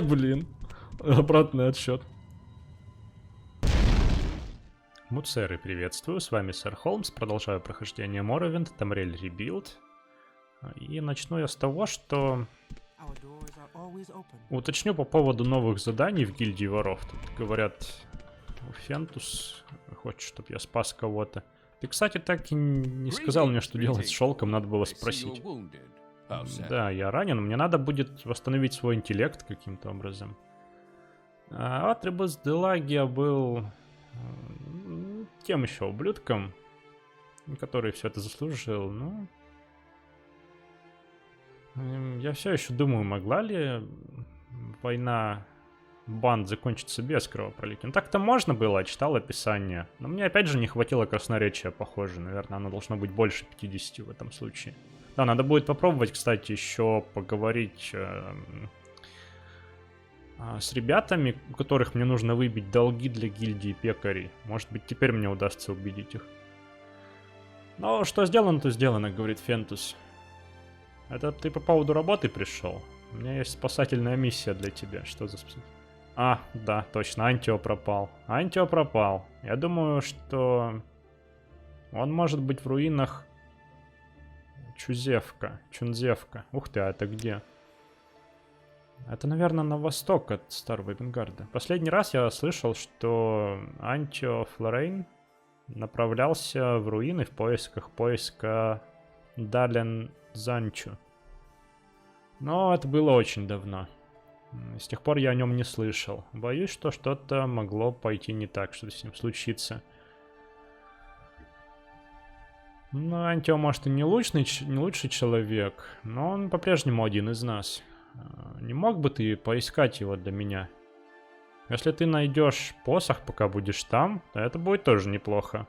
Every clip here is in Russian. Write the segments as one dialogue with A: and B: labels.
A: Блин. Обратный отсчет. Муцеры, приветствую. С вами сэр Холмс. Продолжаю прохождение Morrowind, Tamriel Rebuild. И начну я с того, что уточню по поводу новых заданий в гильдии воров. Тут говорят, Фентус хочет, чтобы я спас кого-то. Ты, кстати, так и не сказал мне, что делать с шелком, надо было спросить. Да, я ранен, мне надо будет восстановить свой интеллект каким-то образом. А Атрибус Делагия был тем еще ублюдком, который все это заслужил, ну... Я все еще думаю, могла ли война банд закончится без кровопролития. Ну так-то можно было, читал описание. Но мне опять же не хватило красноречия, похоже. Наверное, оно должно быть больше 50 в этом случае. Да, надо будет попробовать, кстати, еще поговорить с ребятами, у которых мне нужно выбить долги для гильдии пекарей. Может быть, теперь мне удастся убедить их. Но что сделано, то сделано, говорит Фентус. Это ты по поводу работы пришел? У меня есть спасательная миссия для тебя. Что за спасатель? А, да, точно, Антио пропал. Антио пропал. Я думаю, что он может быть в руинах Чунзевка. Ух ты, а это где? Это, наверное, на восток от Старого Эбенгарда. Последний раз я слышал, что Антио Флорейн направлялся в руины в поиска Дален Занчу. Но это было очень давно. С тех пор я о нем не слышал. Боюсь, что что-то могло пойти не так, что с ним случится. Ну, Антио, может, и не лучший человек, но он по-прежнему один из нас. Не мог бы ты поискать его для меня? Если ты найдешь посох, пока будешь там, то это будет тоже неплохо.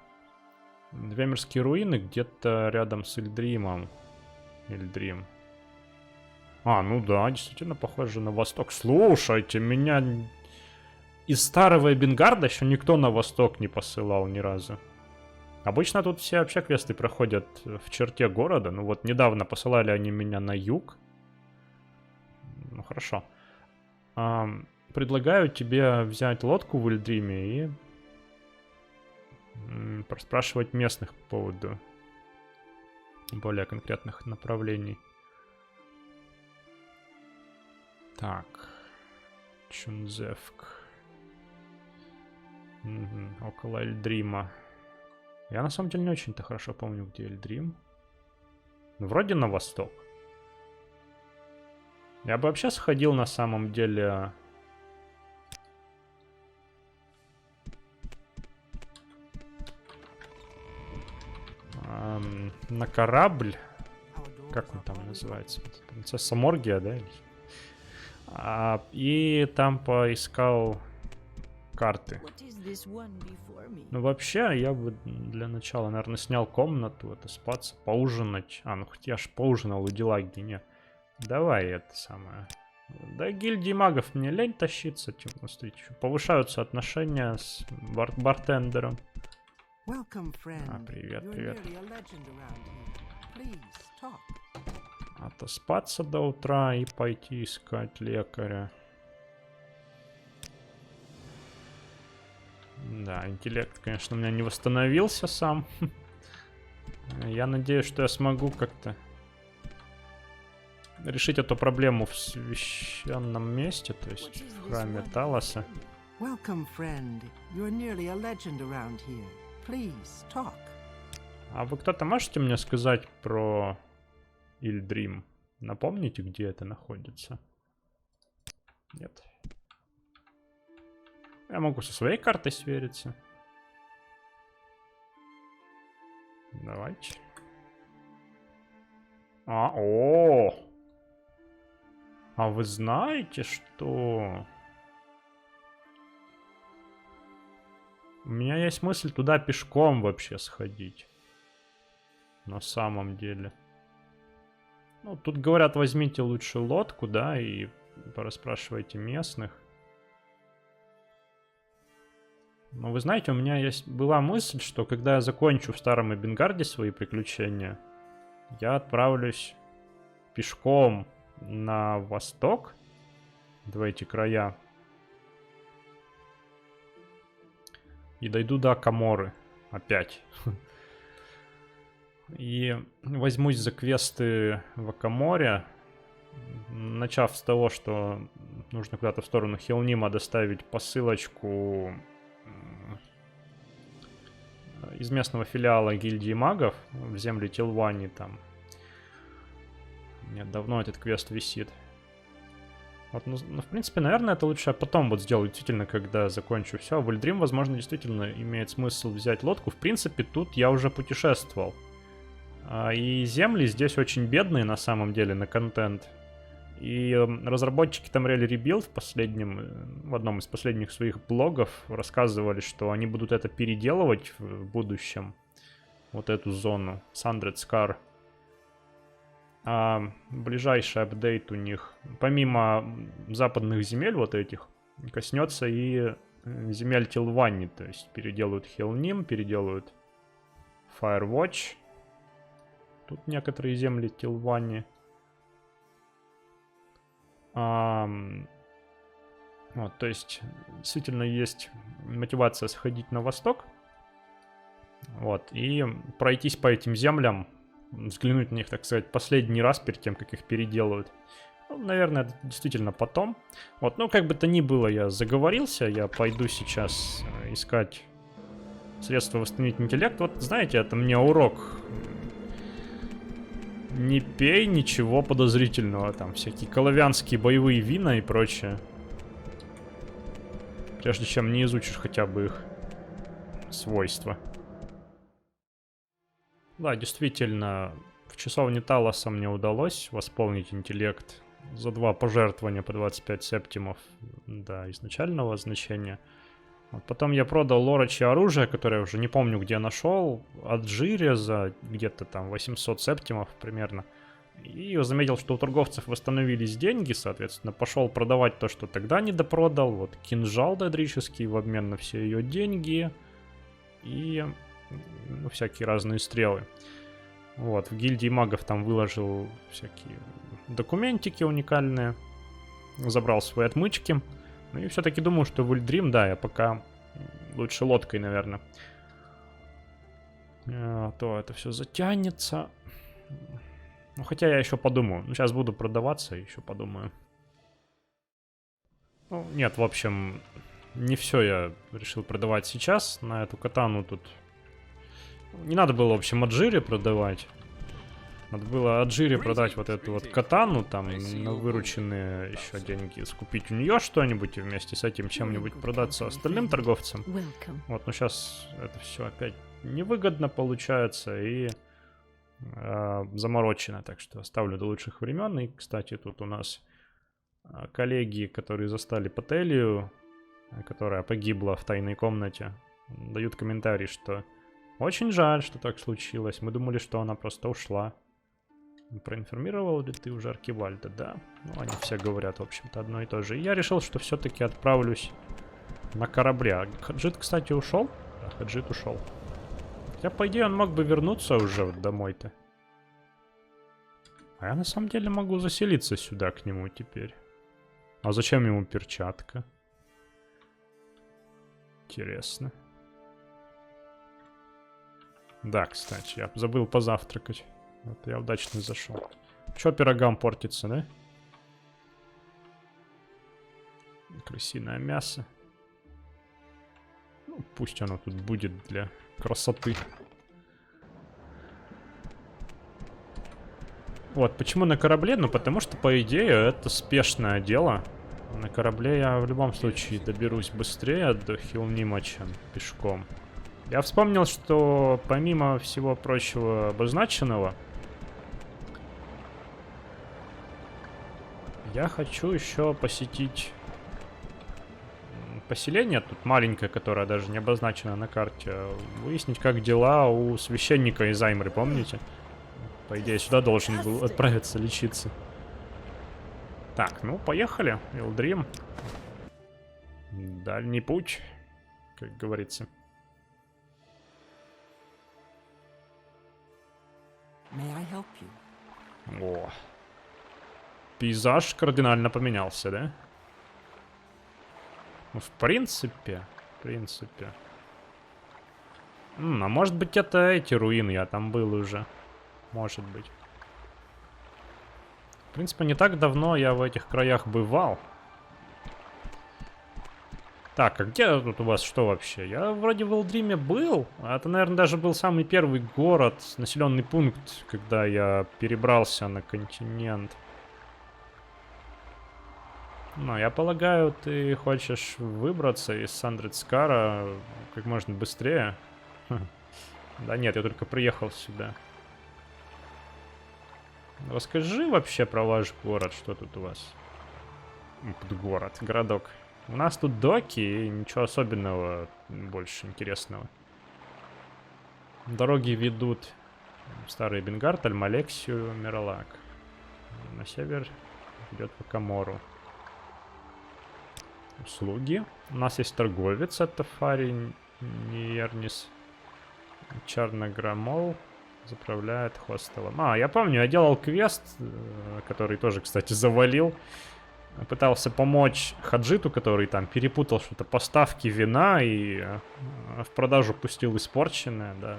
A: Двемерские руины где-то рядом с Ильдримом. Ильдрим. А, ну да, действительно похоже на восток. Слушайте, меня из Старого Эбенгарда еще никто на восток не посылал ни разу. Обычно тут все вообще квесты проходят в черте города. Ну вот недавно посылали они меня на юг. Ну хорошо. Предлагаю тебе взять лодку в Ильдриме и спрашивать местных по поводу более конкретных направлений. Так. Чунзевк. Около Эльдрима. Я на самом деле не очень-то хорошо помню, где Эльдрим. Ну, вроде на восток. Я бы вообще сходил на самом деле... на корабль. Как он там называется? Принцесса Моргия, да? И там поискал карты. Ну, вообще, я бы для начала, наверное, снял комнату, отоспаться, поужинать. Ну хоть я ж поужинал у Делаги, не. Давай это самое. Да, гильдии магов мне лень тащиться, типа, смотрите, повышаются отношения с бартендером. Привет. Отоспаться до утра и пойти искать лекаря. Да, интеллект, конечно, у меня не восстановился сам. Я надеюсь, что я смогу как-то решить эту проблему в священном месте, то есть в храме Талоса. А вы кто-то можете мне сказать про Ильдрим? Напомните, где это находится? Нет. Я могу со своей картой свериться. Давайте. А вы знаете, что... У меня есть мысль туда пешком вообще сходить. На самом деле. Ну, тут говорят, возьмите лучше лодку, да, и порасспрашивайте местных. Но вы знаете, у меня была мысль, что когда я закончу в Старом Эбенгарде свои приключения, я отправлюсь пешком на восток в эти края. И дойду до Каморы. Опять. И возьмусь за квесты в Акаморе. Начав с того, что нужно куда-то в сторону Хелнима доставить посылочку из местного филиала гильдии магов в земли Тилвани там. Нет, давно этот квест висит. Вот, ну, в принципе, наверное, это лучше я потом вот сделаю, действительно, когда закончу все. В Ульдрим, возможно, действительно имеет смысл взять лодку. В принципе, тут я уже путешествовал. И земли здесь очень бедные, на самом деле, на контент. И разработчики Tamriel Rebuild в одном из последних своих блогов рассказывали, что они будут это переделывать в будущем. Вот эту зону, Sundered Scar. А ближайший апдейт у них, помимо западных земель вот этих, коснется и земель Тилвани. То есть переделают Хелним, переделают Firewatch. Тут некоторые земли Тилвани. Вот, то есть действительно есть мотивация сходить на восток. Вот, и пройтись по этим землям. Взглянуть на них, так сказать, последний раз перед тем, как их переделывают. Ну, наверное, это действительно потом. Вот, ну, как бы то ни было, я заговорился. Я пойду сейчас искать средства восстановить интеллект. Вот, знаете, это мне урок. Не пей ничего подозрительного. Там всякие коловянские боевые вина и прочее. Прежде чем не изучишь хотя бы их свойства. Да, действительно, в часовне Талоса мне удалось восполнить интеллект за 2 пожертвования по 25 септимов до изначального значения. Вот потом я продал лорочье оружие, которое я уже не помню, где нашел, от Джире за где-то там 800 септимов примерно. И заметил, что у торговцев восстановились деньги, соответственно, пошел продавать то, что тогда не допродал. Вот кинжал додрический в обмен на все ее деньги и... ну, всякие разные стрелы. Вот, в гильдии магов там выложил всякие документики уникальные. Забрал свои отмычки. Ну и все-таки думаю, что в Ульдрим, да, я пока лучше лодкой, наверное. То это все затянется. Ну, хотя я еще подумаю. Ну, сейчас буду продаваться, еще подумаю. Ну, нет, в общем, не все я решил продавать сейчас. На эту катану тут... Не надо было, в общем, Аджире продавать. Надо было Аджире продать вот эту вот катану, там, на вырученные еще деньги, скупить у нее что-нибудь и вместе с этим чем-нибудь продаться остальным торговцам. Вот, но сейчас это все опять невыгодно получается и заморочено, так что оставлю до лучших времен. И, кстати, тут у нас коллеги, которые застали Пателию, которая погибла в тайной комнате, дают комментарий, что очень жаль, что так случилось. Мы думали, что она просто ушла. Проинформировал ли ты уже Аркивальда? Да. Ну, они все говорят, в общем-то, одно и то же. И я решил, что все-таки отправлюсь на корабле. Хаджит, кстати, ушел? Да, Хаджит ушел. Хотя, по идее, он мог бы вернуться уже вот домой-то. А я на самом деле могу заселиться сюда к нему теперь. А зачем ему перчатка? Интересно. Да, кстати, я забыл позавтракать. Вот я удачно зашел. Чё пирогам портится, да? Крысиное мясо. Ну, пусть оно тут будет для красоты. Вот, почему на корабле? Ну, потому что, по идее, это спешное дело. На корабле я в любом случае доберусь быстрее до Хилнима, чем пешком. Я вспомнил, что помимо всего прочего обозначенного, я хочу еще посетить поселение, тут маленькое, которое даже не обозначено на карте. Выяснить, как дела у священника из Аймры, помните? По идее, сюда должен был отправиться лечиться. Так, ну, поехали. Илдрим. Дальний путь, как говорится. О. Пейзаж кардинально поменялся, да? Ну, в принципе. А может быть, это эти руины, я там был уже. Может быть. В принципе, не так давно я в этих краях бывал. Так, а где тут у вас что вообще? Я вроде в Элдриме был. А это, наверное, даже был самый первый город, населенный пункт, когда я перебрался на континент. Ну, я полагаю, ты хочешь выбраться из Сандридскара как можно быстрее. Да нет, я только приехал сюда. Расскажи вообще про ваш город, что тут у вас? Городок. У нас тут доки и ничего особенного, больше интересного. Дороги ведут в Старый Бенгард, Альмалексию, Миралак. На север идет по Камору. Услуги. У нас есть торговец, это Фари Нернис. Чарнограмол заправляет хостелом. Я помню, я делал квест, который тоже, кстати, завалил. Пытался помочь Хаджиту, который там перепутал что-то поставки вина и в продажу пустил испорченное. Да.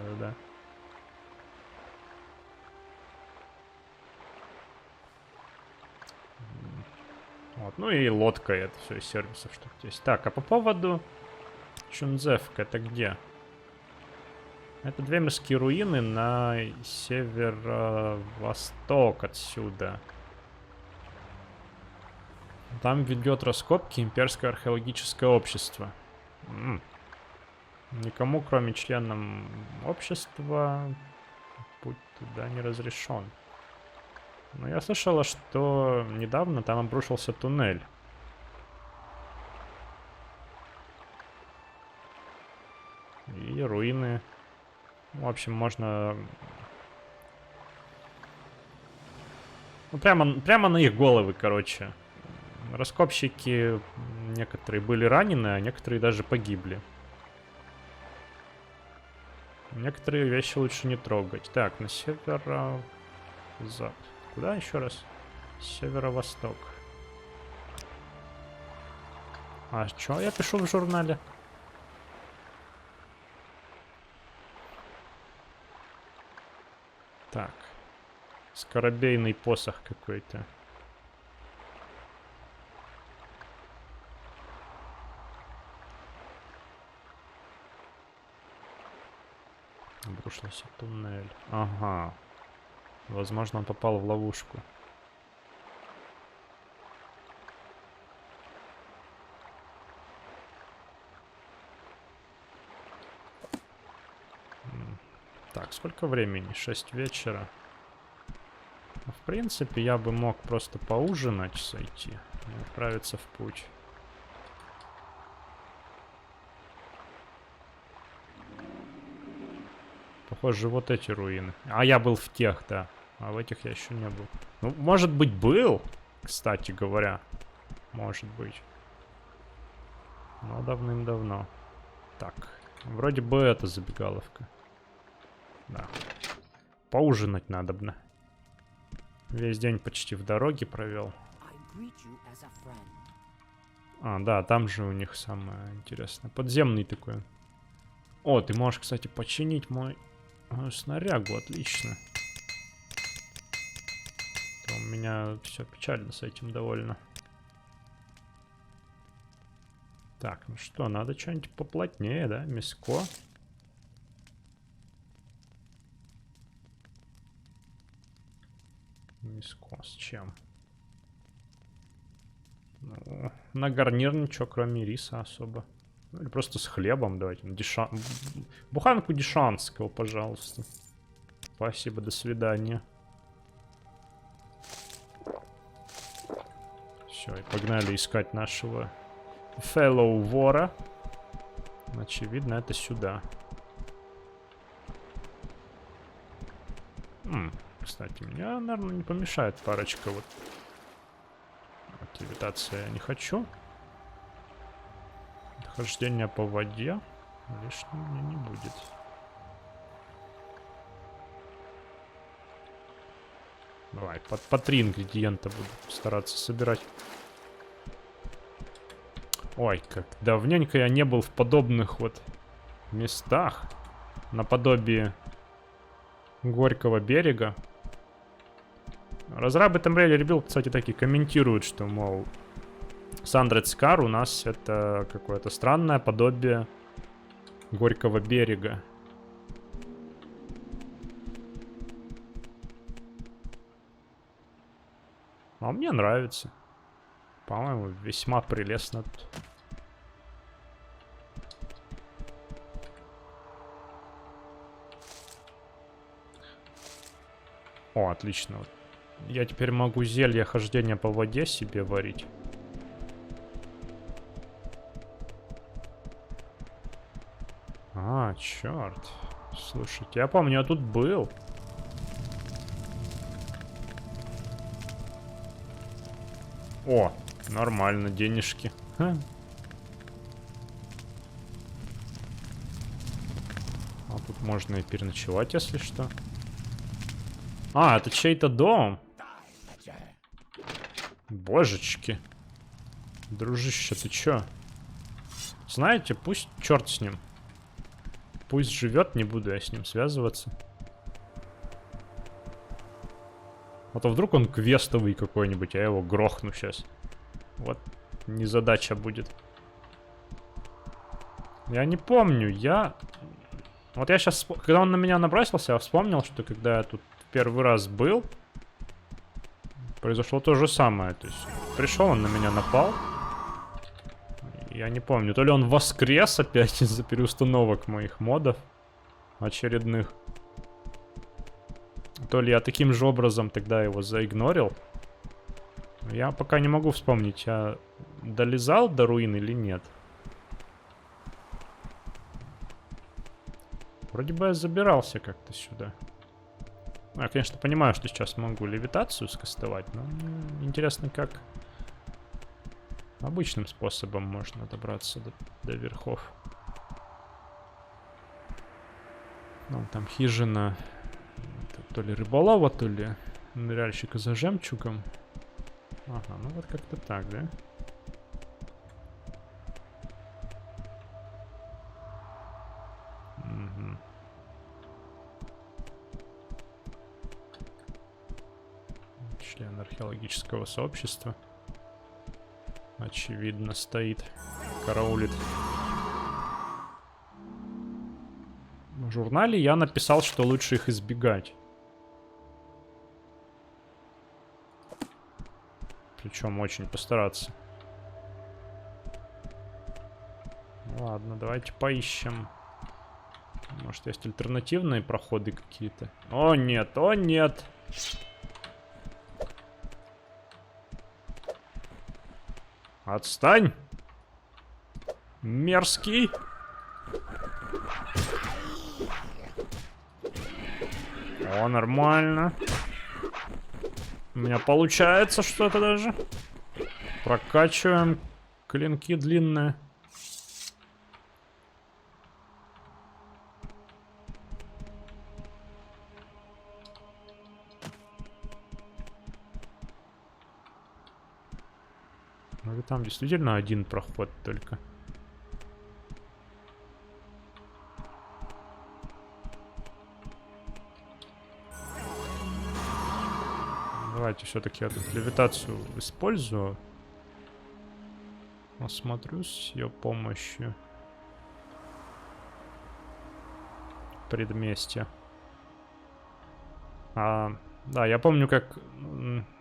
A: Вот, ну и лодка, это все из сервисов, что есть. Так, а по поводу Чунзевка, это где? Это Двемирские руины на северо-восток отсюда. Там ведет раскопки Имперское археологическое общество. Никому, кроме членам общества, путь туда не разрешен. Но я слышала, что недавно там обрушился туннель. И руины. В общем, можно... Ну, прямо на их головы, короче. Раскопщики некоторые были ранены, а некоторые даже погибли. Некоторые вещи лучше не трогать. Так, на северо-запад. Куда еще раз? Северо-восток. А что я пишу в журнале? Так. Скоробейный посох какой-то. Обрушился туннель. Ага. Возможно, он попал в ловушку. Так, сколько времени? 6 вечера. В принципе, я бы мог просто поужинать, сойти и отправиться в путь. Похоже, вот эти руины. А я был в тех, да. А в этих я еще не был. Ну, может быть, был, кстати говоря. Может быть. Но давным-давно. Так, вроде бы это забегаловка. Да. Поужинать надобно. Весь день почти в дороге провел. А, да, там же у них самое интересное. Подземный такой. О, ты можешь, кстати, починить мою снарягу. Отлично. То у меня все печально с этим довольно. Так, ну что, надо что-нибудь поплотнее, да? Мяско. Мяско с чем? Ну, на гарнир ничего, кроме риса особо. Ну, или просто с хлебом давайте. Буханку дешанского, пожалуйста. Спасибо, до свидания. Все, и погнали искать нашего fellow вора. Очевидно, это сюда. Кстати, мне, наверное, не помешает парочка вот. Левитация я не хочу. Хождение по воде лишним мне не будет. Давай, по 3 ингредиента буду стараться собирать. Ой, как давненько я не был в подобных вот местах. Наподобие Горького берега. Разрабы Tomb Raider Rebuild, кстати, таки комментируют, что, мол, Sundered Scar у нас это какое-то странное подобие Горького берега. А мне нравится. По-моему, весьма прелестно тут. О, отлично. Я теперь могу зелье хождения по воде себе варить. А, черт. Слушайте, я помню, я тут был. О, нормально, денежки. Ха. А тут можно и переночевать, если что. А, это чей-то дом. Божечки. Дружище, ты чё? Знаете, пусть черт с ним. Пусть живет, не буду я с ним связываться. А то вдруг он квестовый какой-нибудь, а я его грохну сейчас. Вот незадача будет. Я не помню, Вот я сейчас, когда он на меня набросился, я вспомнил, что когда я тут первый раз был, произошло то же самое. То есть пришел, он на меня напал. Я не помню, то ли он воскрес опять из-за переустановок моих модов очередных. То ли я таким же образом тогда его заигнорил. Я пока не могу вспомнить, я долезал до руин или нет. Вроде бы я забирался как-то сюда. Я, конечно, понимаю, что сейчас могу левитацию скастовать, но интересно, как обычным способом можно добраться до верхов. Ну, там хижина то ли рыболова, то ли ныряльщика за жемчугом. Ага, ну вот как-то так, да? Угу. Член археологического сообщества. Очевидно, стоит, караулит. В журнале я написал, что лучше их избегать. Причем очень постараться. Ладно, давайте поищем. Может, есть альтернативные проходы какие-то? О, нет, о, нет. Отстань. Мерзкий. О, нормально. У меня получается что-то даже. Прокачиваем клинки длинные. Ну и там действительно один проход только. Давайте все-таки я тут левитацию использую. Осмотрюсь с ее помощью. Предместье. Да, я помню, как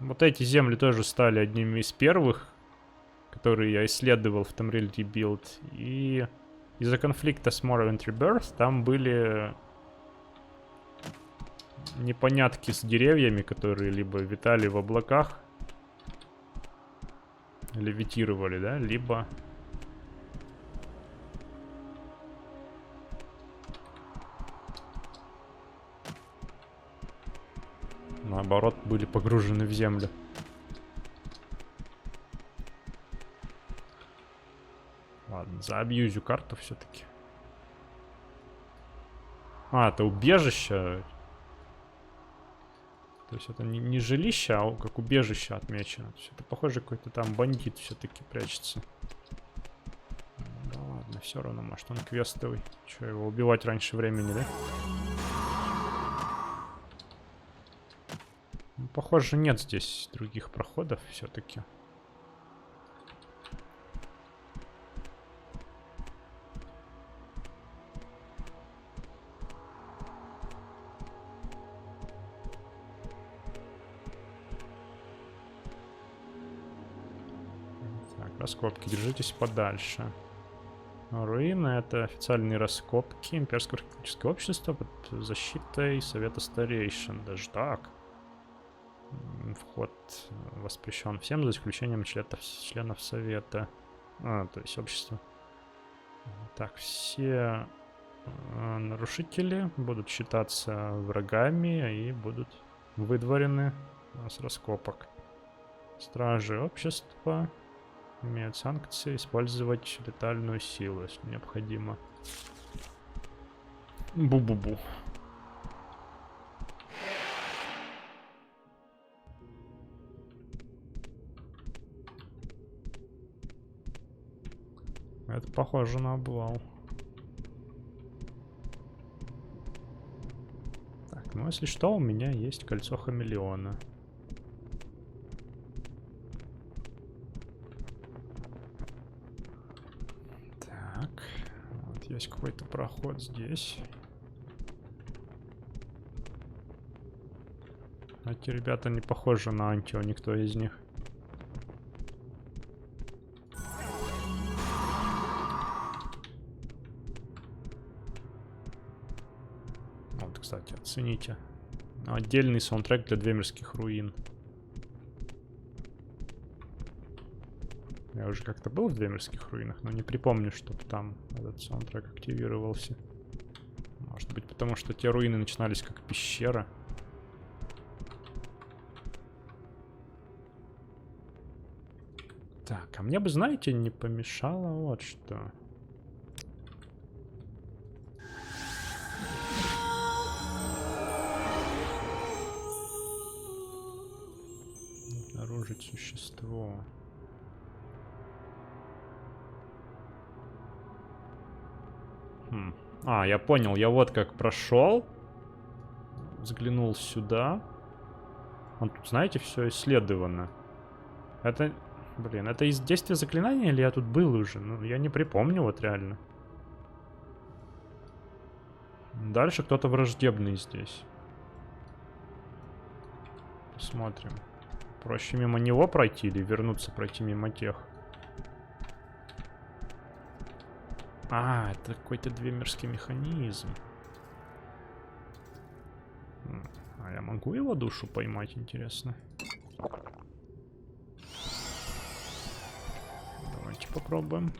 A: вот эти земли тоже стали одними из первых, которые я исследовал в Tomb Raider Rebuild. И из-за конфликта с Morrowind Rebirth там были непонятки с деревьями, которые либо витали в облаках, левитировали, да, либо наоборот были погружены в землю. Ладно, заабьюзю карту все-таки. А, это убежище. То есть это не жилище, а как убежище отмечено. То есть это, похоже, какой-то там бандит все-таки прячется. Ладно, все равно, может он квестовый. Че, его убивать раньше времени, да? Ну, похоже, нет здесь других проходов все-таки. Так, раскопки, держитесь подальше. Руины — это официальные раскопки Имперского археологического общества под защитой Совета Старейшин. Даже так. Вход воспрещен всем, за исключением членов Совета. То есть общества. Так, все нарушители будут считаться врагами и будут выдворены с раскопок. Стражи общества имеют санкции использовать летальную силу, если необходимо. Бу-бу-бу. Это похоже на обвал. Так, ну если что, у меня есть кольцо хамелеона. Так, вот есть какой-то проход здесь. Эти ребята не похожи на Антио, никто из них. Вот, кстати, оцените. Отдельный саундтрек для Двемирских руин. Я уже как-то был в Двемирских руинах, но не припомню, чтобы там этот саундтрек активировался. Может быть, потому что те руины начинались как пещера. Так, а мне бы, знаете, не помешало вот что. Обнаружить существо. Я понял, я вот как прошел. Взглянул сюда. Тут, знаете, все исследовано. Это, блин, это из действия заклинания или я тут был уже? Ну, я не припомню вот реально. Дальше кто-то враждебный здесь. Посмотрим. Проще мимо него пройти или вернуться пройти мимо тех? Это какой-то двемирский механизм. А я могу его душу поймать, интересно? Давайте попробуем.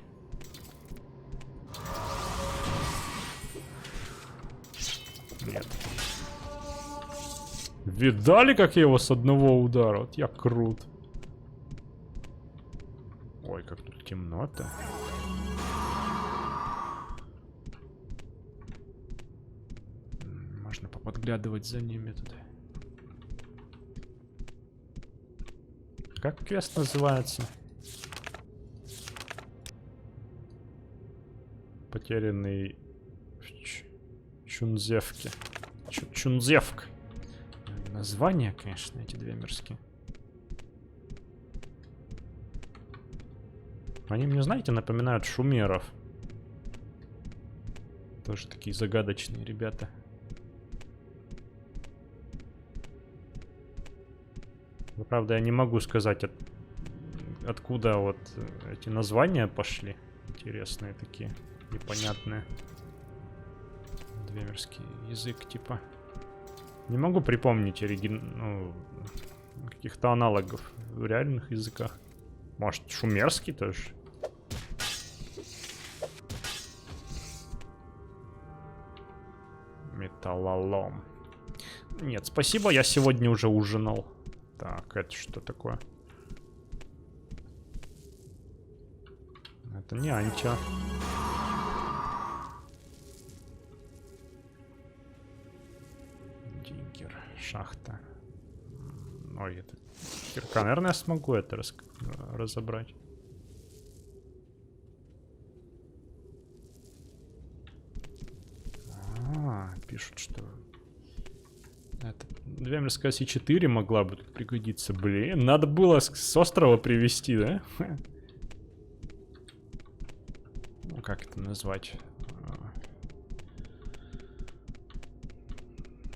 A: Нет. Видали, как я его с одного удара? Вот я крут. Ой, как тут темно-то. Можно поподглядывать за ними тут. Как квест называется? Потерянный в Чунзевке. Чунзевк. Названия, конечно, эти двемирские. Они мне, знаете, напоминают шумеров. Тоже такие загадочные ребята. Но, правда, я не могу сказать, откуда вот эти названия пошли. Интересные такие, непонятные. Двемирский язык, типа. Не могу припомнить каких-то аналогов в реальных языках. Может, шумерский тоже? Металлолом. Нет, спасибо, я сегодня уже ужинал. Так, это что такое? Это не Антио. Диггер, шахта. Ой, это кирка. Наверное, я смогу это разобрать. Пишут, что... Это... Двемерская С4 могла бы тут пригодиться. Блин, надо было с острова привезти, да? Ну, как это назвать?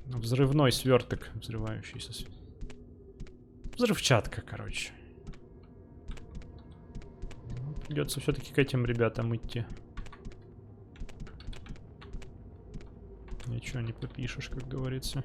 A: Взрывной сверток. Взрывающийся. Взрывчатка, короче. Придется все-таки к этим ребятам идти. Ничего не попишешь, как говорится.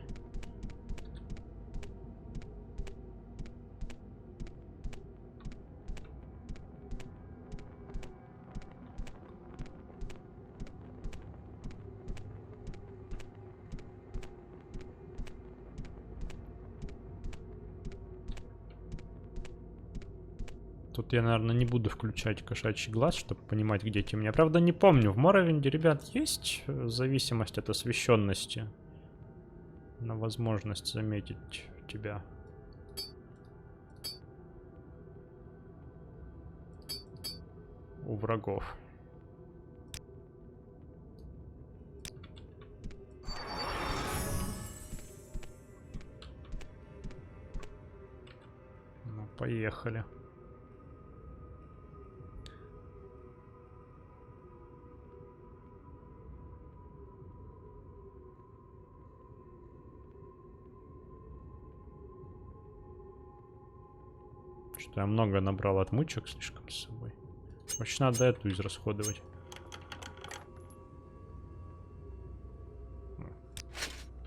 A: Тут я, наверное, не буду включать кошачий глаз, чтобы понимать, где темнее. Я, правда, не помню. В Моровинде, ребят, есть зависимость от освещенности на возможность заметить тебя? У врагов. Ну, поехали. Что я много набрал отмычек слишком с собой. Очень надо эту израсходовать.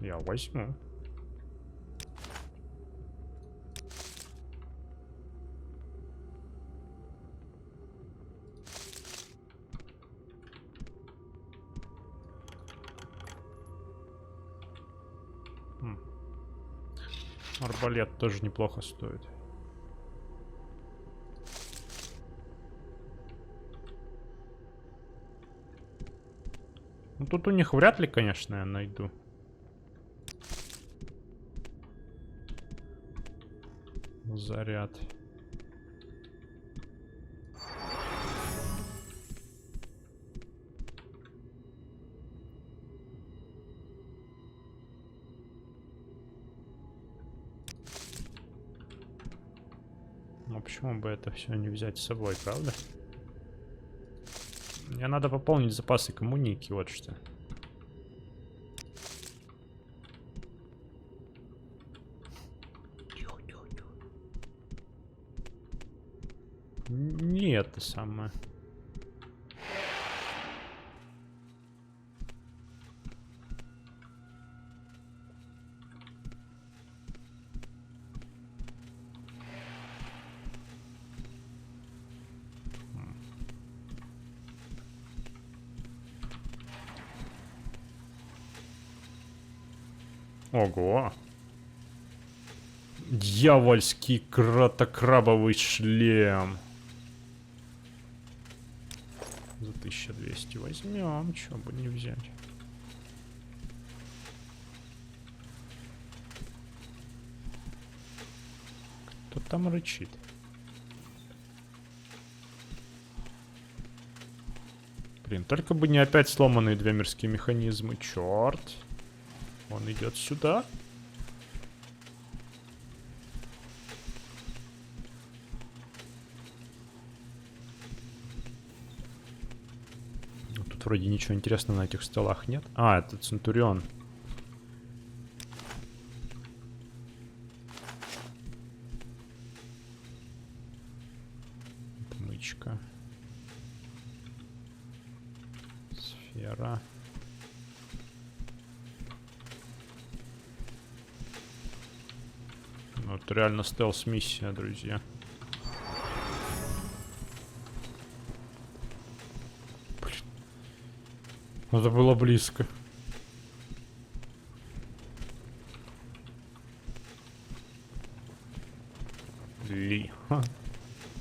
A: Я возьму. Арбалет тоже неплохо стоит. Ну тут у них вряд ли, конечно, я найду. Заряд. Ну почему бы это все не взять с собой, правда? Мне надо пополнить запасы коммуники, вот что. Тихо, тихо, тихо. Не это самое. Ого. Дьявольский кротокрабовый шлем. За 1200 возьмем, чего бы не взять. Кто там рычит? Блин, только бы не опять сломанные двемерские механизмы. Черт. Он идет сюда. Тут вроде ничего интересного на этих столах нет. А, это Центурион. Отмычка. Сфера. Ну, это реально стелс-миссия, друзья. Блин. Это было близко. Ли. Ха.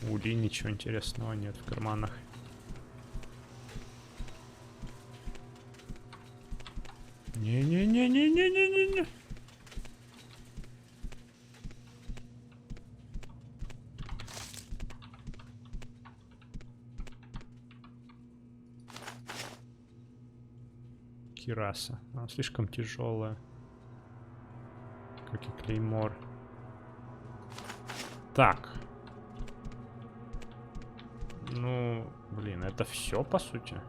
A: У Ли ничего интересного нет в карманах. Не-не-не-не-не-не-не-не. Кираса. Она слишком тяжелая. Как и Клеймор. Так. Ну, блин, это все, по сути.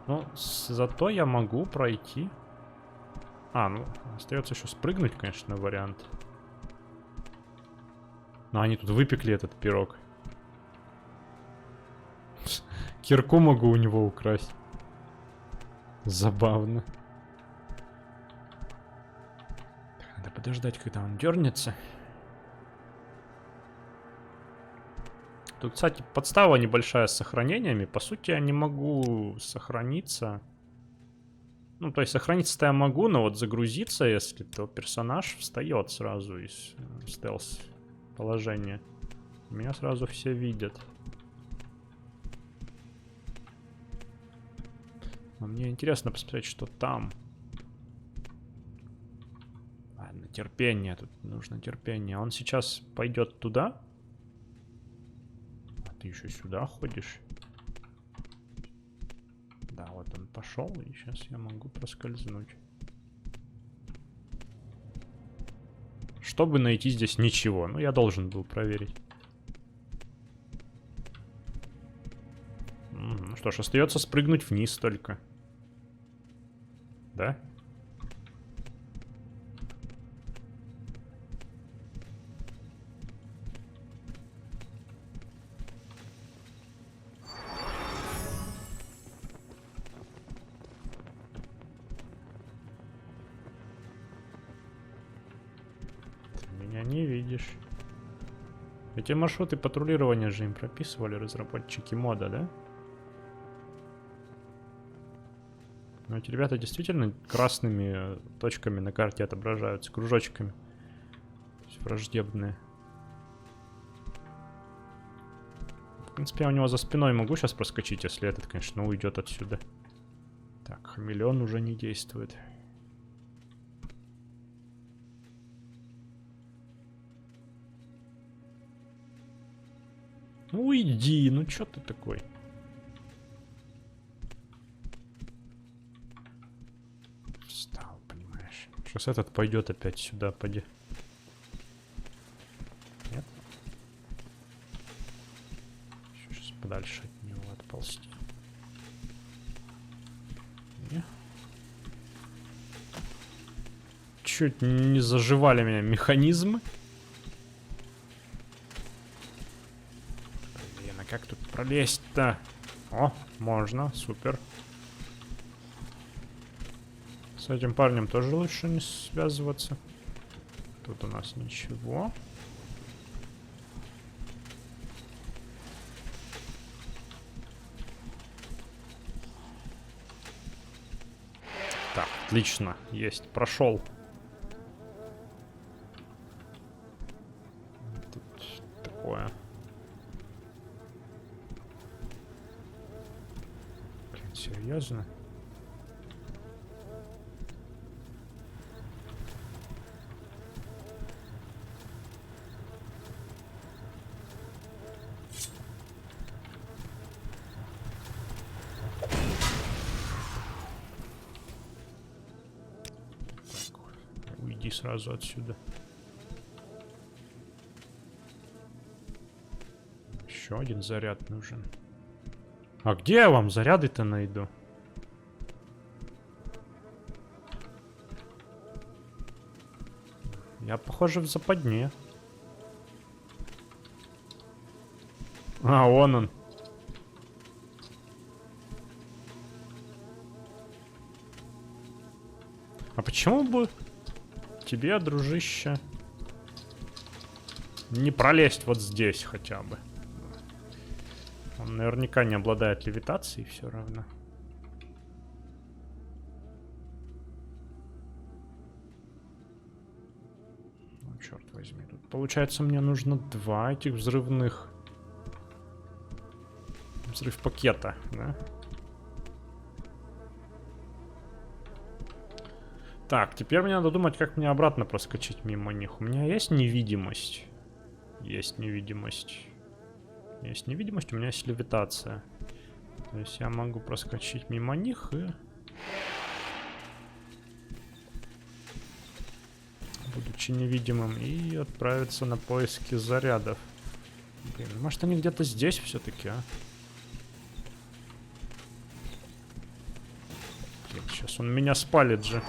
A: Ну, зато я могу пройти. А, ну, остается еще спрыгнуть, конечно, вариант. Но они тут выпекли этот пирог. Кирку могу у него украсть. Забавно. Надо подождать, когда он дернется. Тут, кстати, подстава небольшая с сохранениями. По сути, я не могу сохраниться. Ну, то есть сохраниться-то я могу, но вот загрузиться, если, то персонаж встает сразу из стелс-положения. Меня сразу все видят. Но мне интересно посмотреть, что там. Ладно, терпение. Тут нужно терпение. Он сейчас пойдет туда. А ты еще сюда ходишь. Да, вот он пошел, и сейчас я могу проскользнуть. Чтобы найти здесь ничего. Ну, я должен был проверить. Ну что ж, остается спрыгнуть вниз только. Да? Ты меня не видишь. Эти маршруты патрулирования же им прописывали разработчики мода, да? Но эти ребята действительно красными точками на карте отображаются, кружочками. То есть враждебные. В принципе, я у него за спиной могу сейчас проскочить, если этот, конечно, уйдет отсюда. Так, хамелеон уже не действует. Ну уйди, ну чё ты такой? Встал, понимаешь. Сейчас этот пойдет опять сюда, поди. Нет? Сейчас подальше от него отползти. Не? Чуть не заживали меня механизмы. Блин, а как тут пролезть-то? О, можно, супер. С этим парнем тоже лучше не связываться. Тут у нас ничего. Так, отлично, есть, прошел. Тут такое. Блин, серьезно? Уйди сразу отсюда. Еще один заряд нужен. А где я вам заряды-то найду? Я, похоже, в западне. А, вон он. А почему бы тебе, дружище, не пролезть вот здесь хотя бы? Он наверняка не обладает левитацией все равно. Ну, черт возьми. Тут, получается, мне нужно 2 этих взрывных. Взрыв пакета, да? Так, теперь мне надо думать, как мне обратно проскочить мимо них. У меня есть невидимость? Есть невидимость. Есть невидимость, у меня есть левитация. То есть я могу проскочить мимо них и Будучи невидимым, и отправиться на поиски зарядов. Блин, может они где-то здесь все-таки, а? Блин, сейчас он меня спалит же.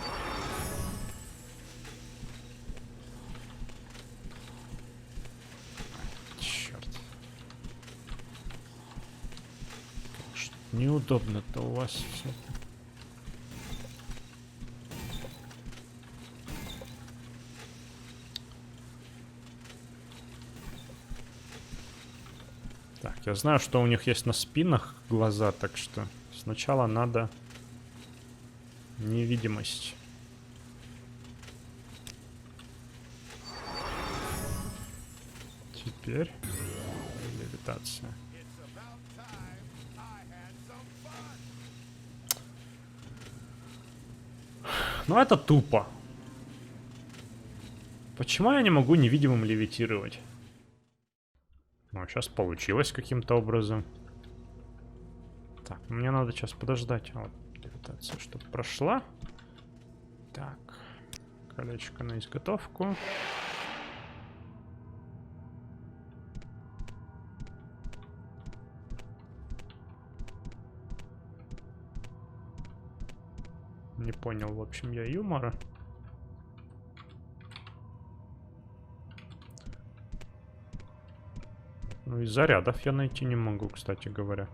A: Черт. Неудобно-то у вас все. Так, я знаю, что у них есть на спинах глаза, так что сначала надо невидимость. Теперь левитация. Ну это тупо. Почему я не могу невидимым левитировать? Ну, сейчас получилось каким-то образом. Так, мне надо сейчас подождать. Вот, левитация, чтобы прошла. Так, колечко на изготовку. Не понял, в общем, я юмора. Ну и зарядов я найти не могу, кстати говоря.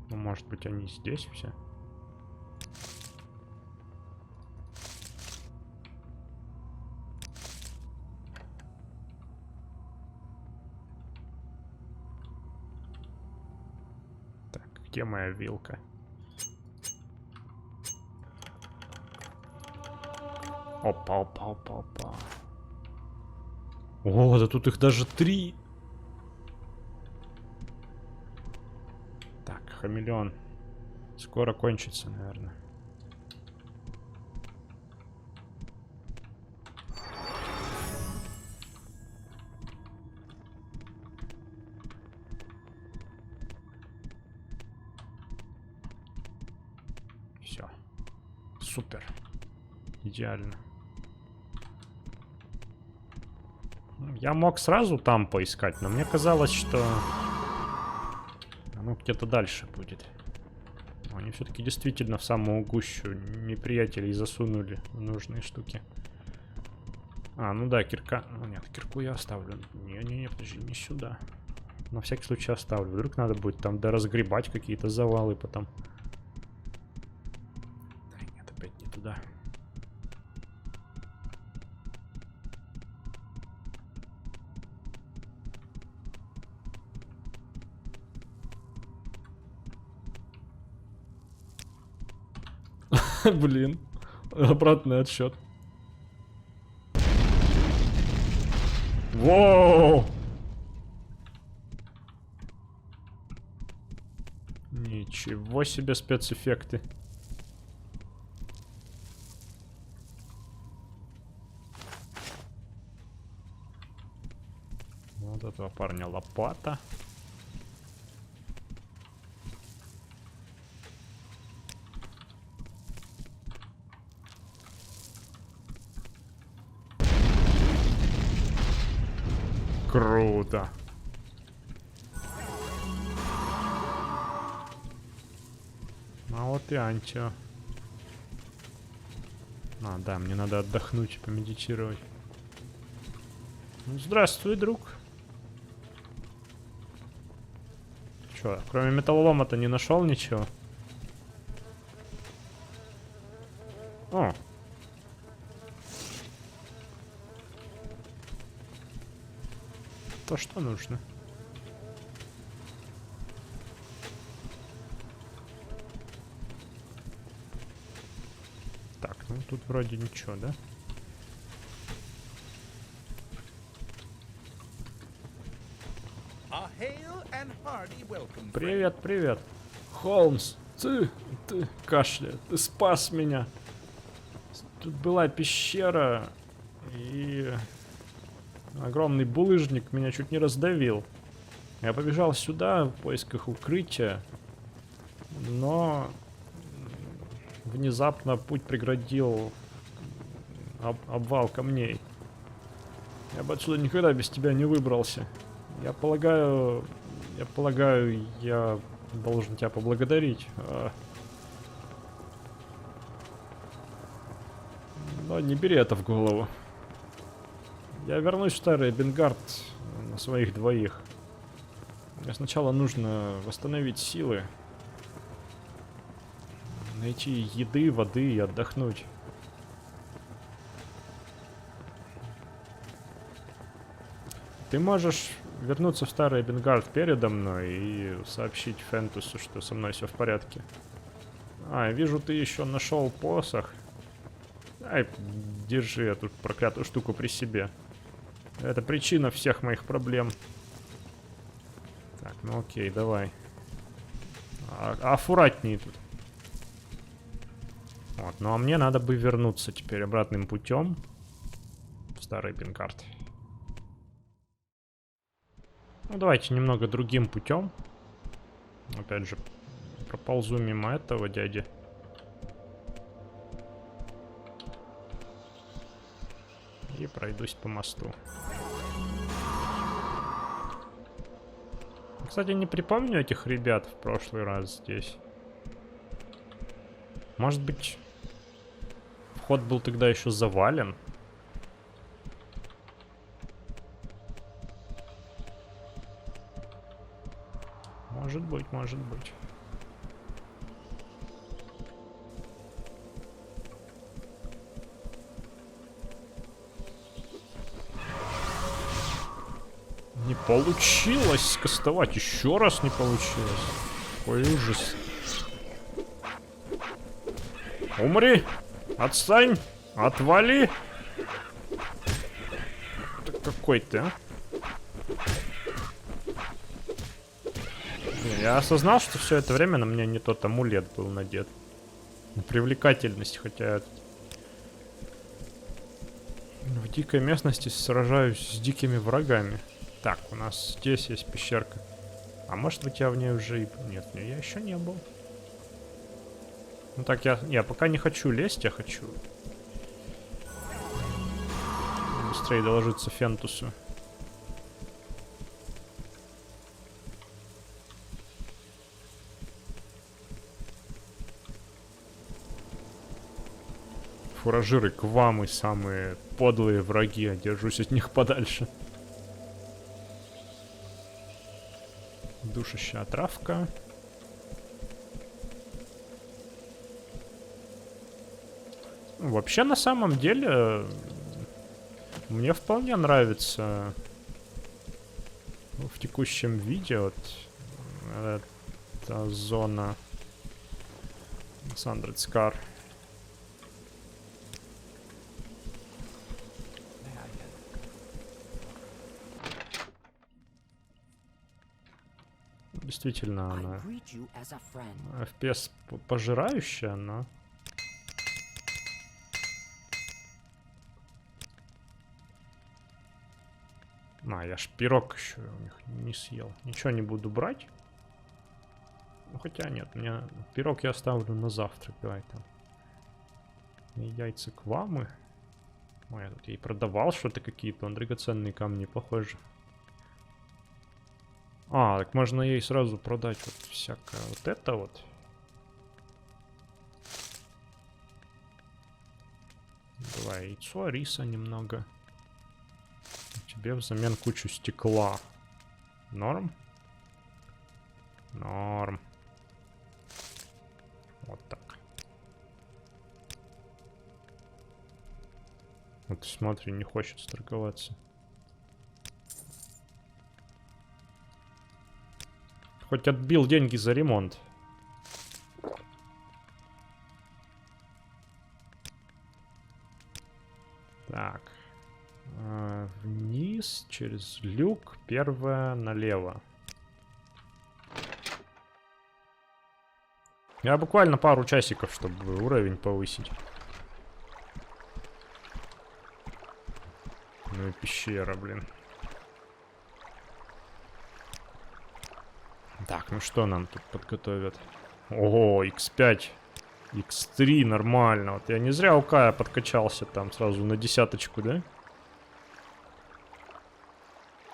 A: Ну, может быть, они здесь все? Где моя вилка? Опа, опа, опа, опа. О, да тут их даже 3. Так, хамелеон. Скоро кончится, наверное. Все. Супер. Идеально. Я мог сразу там поискать, но мне казалось, что оно где-то дальше будет. Они все-таки действительно в самую гущу неприятелей засунули в нужные штуки. А, ну да, кирка. Ну нет, кирку я оставлю. Не-не-не, подожди, не сюда. На всякий случай оставлю. Вдруг надо будет там доразгребать какие-то завалы потом. Да нет, опять не туда. Блин. Обратный отсчет. Воу! Ничего себе спецэффекты. Вот этого парня лопата. Круто. А вот и Антио. А, да, мне надо отдохнуть и помедитировать. Ну, здравствуй, друг. Чё, кроме металлолома-то не нашел ничего? О. То, что нужно. Так, ну тут вроде ничего, да? Привет, привет. Холмс, ты кашля, ты спас меня. Тут была пещера, и огромный булыжник меня чуть не раздавил. Я побежал сюда в поисках укрытия, но внезапно путь преградил обвал камней. Я бы отсюда никогда без тебя не выбрался. Я полагаю, я должен тебя поблагодарить. Но не бери это в голову. Я вернусь в Старый Эбенгард на своих двоих. Мне сначала нужно восстановить силы, найти еды, воды и отдохнуть. Ты можешь вернуться в Старый Эбенгард передо мной и сообщить Фентусу, что со мной все в порядке. Я вижу, ты еще нашел посох. Ай, держи эту проклятую штуку при себе. Это причина всех моих проблем. Так, ну окей, давай. Аккуратнее тут. Вот, ну а мне надо бы вернуться теперь обратным путем в Старый Эбенгард. Ну давайте немного другим путем. Опять же, проползу мимо этого дяди. И пройдусь по мосту. Кстати, не припомню этих ребят в прошлый раз здесь. Может быть, вход был тогда еще завален? Может быть, может быть. Не получилось скастовать. Еще раз не получилось. Какой ужас. Умри! Отстань! Отвали! Какой ты, а? Я осознал, что все это время на мне не тот амулет был надет. Привлекательность, хотя в дикой местности сражаюсь с дикими врагами. Так, у нас здесь есть пещерка. А может быть я в ней уже и... Нет, в ней я еще не был. Ну так, я пока не хочу лезть, я хочу быстрее доложиться Фентусу. Фуражиры Квамы самые подлые враги, я держусь от них подальше. Душащая травка. Вообще, на самом деле, мне вполне нравится в текущем виде вот эта зона Sundered Scar. Действительно, она FPS пожирающая, но... Я ж пирог еще у них не съел. Ничего не буду брать. Ну, хотя нет, мне пирог я оставлю на завтрак. Давай там. И яйца Квамы. Я тут ей продавал что-то какие-то. Он драгоценные камни, похоже. Так можно ей сразу продать вот всякое вот это вот. Давай яйцо, риса немного. Тебе взамен кучу стекла. Норм? Норм. Вот так. Вот смотри, не хочет торговаться. Хоть отбил деньги за ремонт. Так. Вниз, через люк, первое налево. Я буквально пару часиков, чтобы уровень повысить. Ну и пещера, блин. Так, ну что нам тут подготовят? Ого, x5, x3, нормально. Вот я не зря у Кая подкачался там сразу на 10-очку, да?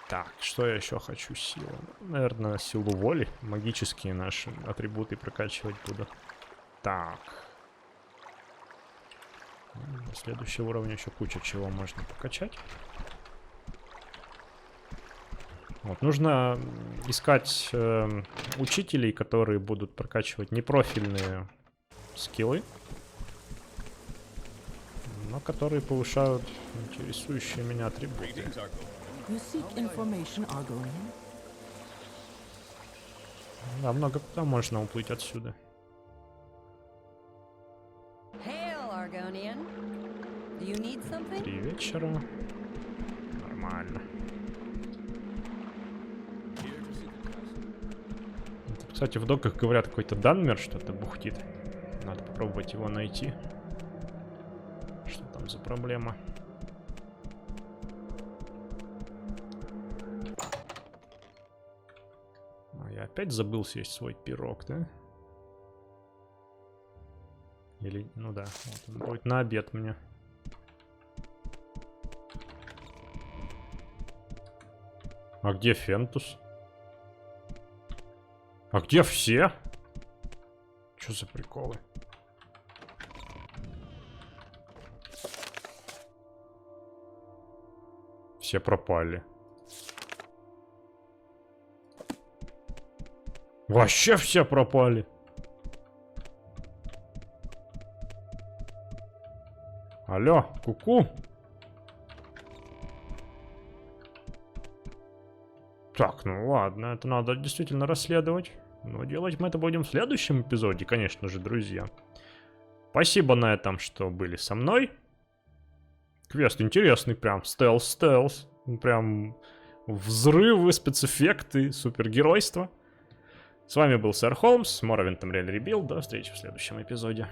A: Так, что я еще хочу? Сила. Наверное, силу воли. Магические наши атрибуты прокачивать буду. Так. До следующего уровня еще куча чего можно покачать. Вот, нужно искать учителей, которые будут прокачивать непрофильные скиллы, но которые повышают интересующие меня атрибуты. Да, много куда можно уплыть отсюда. Три вечера. Нормально. Кстати, в доках говорят, какой-то Данмер что-то бухтит. Надо попробовать его найти. Что там за проблема? А, я опять забыл съесть свой пирог, да? Или, ну да, вот он будет на обед мне. А где Фентус? А где все? Что за приколы? Все пропали. Вообще все пропали. Алло, ку-ку. Так, ну ладно, это надо действительно расследовать. Но делать мы это будем в следующем эпизоде, конечно же, друзья. Спасибо на этом, что были со мной. Квест интересный, прям стелс. Прям взрывы, спецэффекты, супергеройство. С вами был Сэр Холмс, Morrowind Rebuild. До встречи в следующем эпизоде.